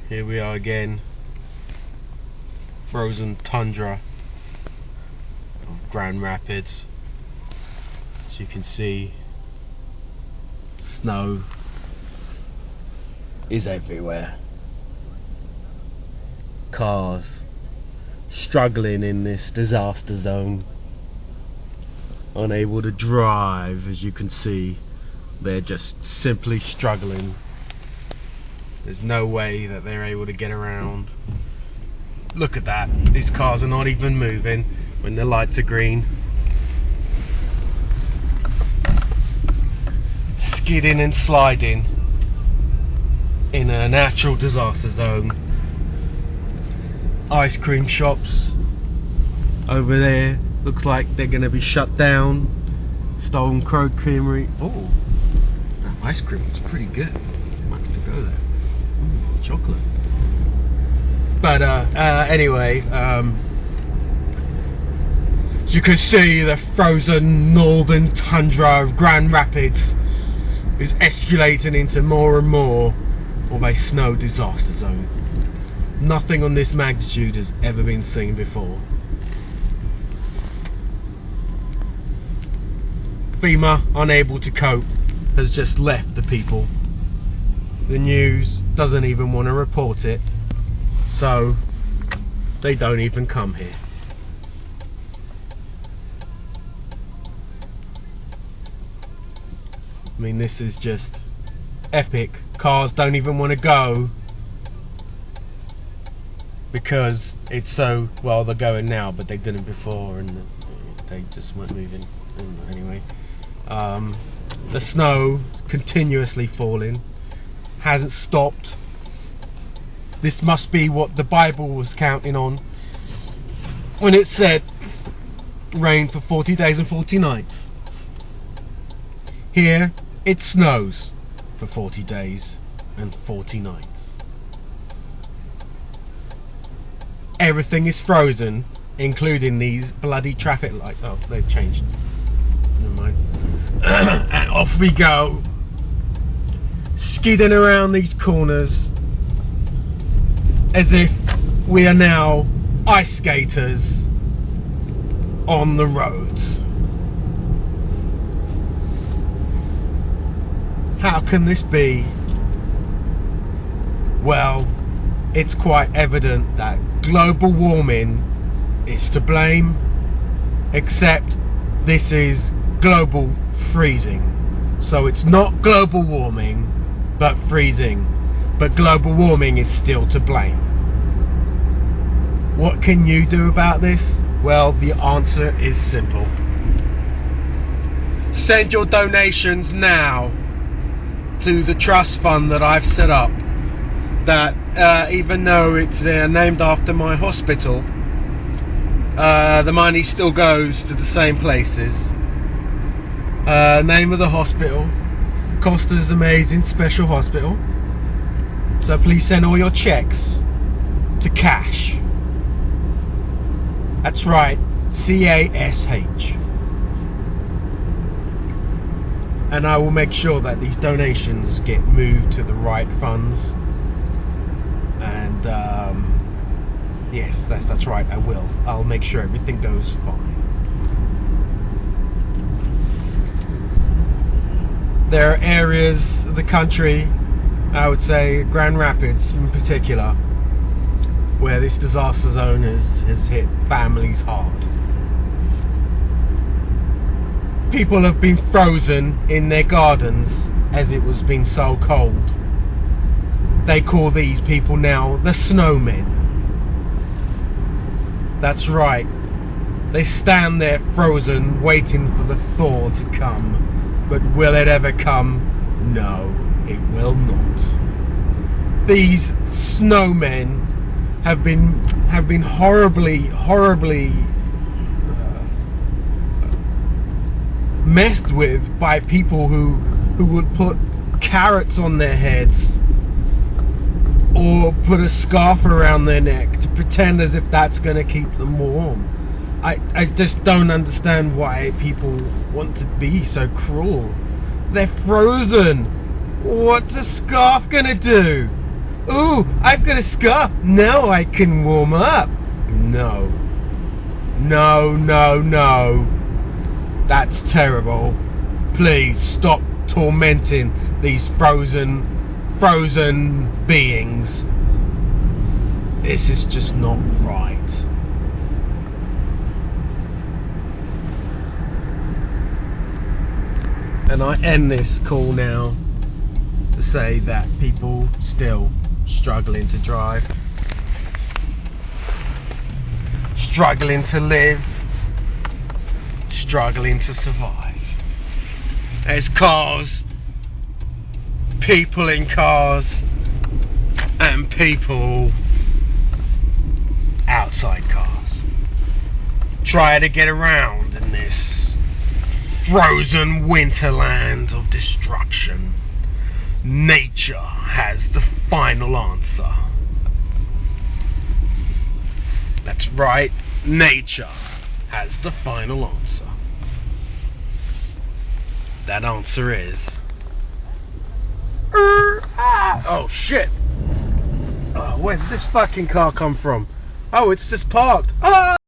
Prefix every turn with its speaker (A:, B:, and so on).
A: Here we are again. Frozen tundra of Grand Rapids. As you can see, snow is everywhere. Cars struggling in this disaster zone, unable to drive. As you can see, they're just simply struggling. There's no way that they're able to get around. Look at that, these cars are not even moving when the lights are green. Skidding and sliding in a natural disaster zone. Ice cream shops over there, looks like they're going to be shut down. Stone Crow Creamery. Oh, that ice cream is pretty good. Might have to go there. Ooh, chocolate. But anyway, you can see the frozen northern tundra of Grand Rapids is escalating into more and more of a snow disaster zone. Nothing on this magnitude has ever been seen before. FEMA, unable to cope, has just left the people. The news doesn't even want to report it, so they don't even come here. I mean, this is just epic. Cars don't even want to go because it's so, well, they're going now, but they didn't before, and they just weren't moving. Anyway, the snow is continuously falling, hasn't stopped. This must be what the Bible was counting on when it said rain for 40 days and 40 nights. Here it snows for 40 days and 40 nights. Everything is frozen, including these bloody traffic lights. Oh, they've changed. Never mind. And off we go, skidding around these corners as if we are now ice skaters on the roads. How can this be? Well, it's quite evident that global warming is to blame, except this is global freezing. So it's not global warming, but freezing. But global warming is still to blame. What can you do about this? Well, the answer is simple. Send your donations now to the trust fund that I've set up, that even though it's named after my hospital, the money still goes to the same places. Name of the hospital, Costa's Amazing Special Hospital. So please send all your checks to cash. That's right, CASH. And I will make sure that these donations get moved to the right funds. And yes, that's right, I will. I'll make sure everything goes fine. There are areas of the country, I would say Grand Rapids in particular, where this disaster zone has hit families hard. People have been frozen in their gardens as it was being so cold. They call these people now the snowmen. That's right. They stand there frozen, waiting for the thaw to come. But will it ever come? No, it will not. These snowmen have been horribly messed with by people who would put carrots on their heads or put a scarf around their neck to pretend as if that's going to keep them warm. I just don't understand why people want to be so cruel. They're frozen. What's a scarf gonna do? Ooh, I've got a scar. Now I can warm up. No. No, no, no. That's terrible. Please stop tormenting these frozen beings. This is just not right. And I end this call now to say that people still struggling to drive, struggling to live, struggling to survive. There's cars, people in cars, and people outside cars try to get around in this frozen winterland of destruction. Nature has the final answer. That's right, nature has the final answer. That answer is oh shit. Oh, where did this fucking car come from? Oh, it's just parked. Oh!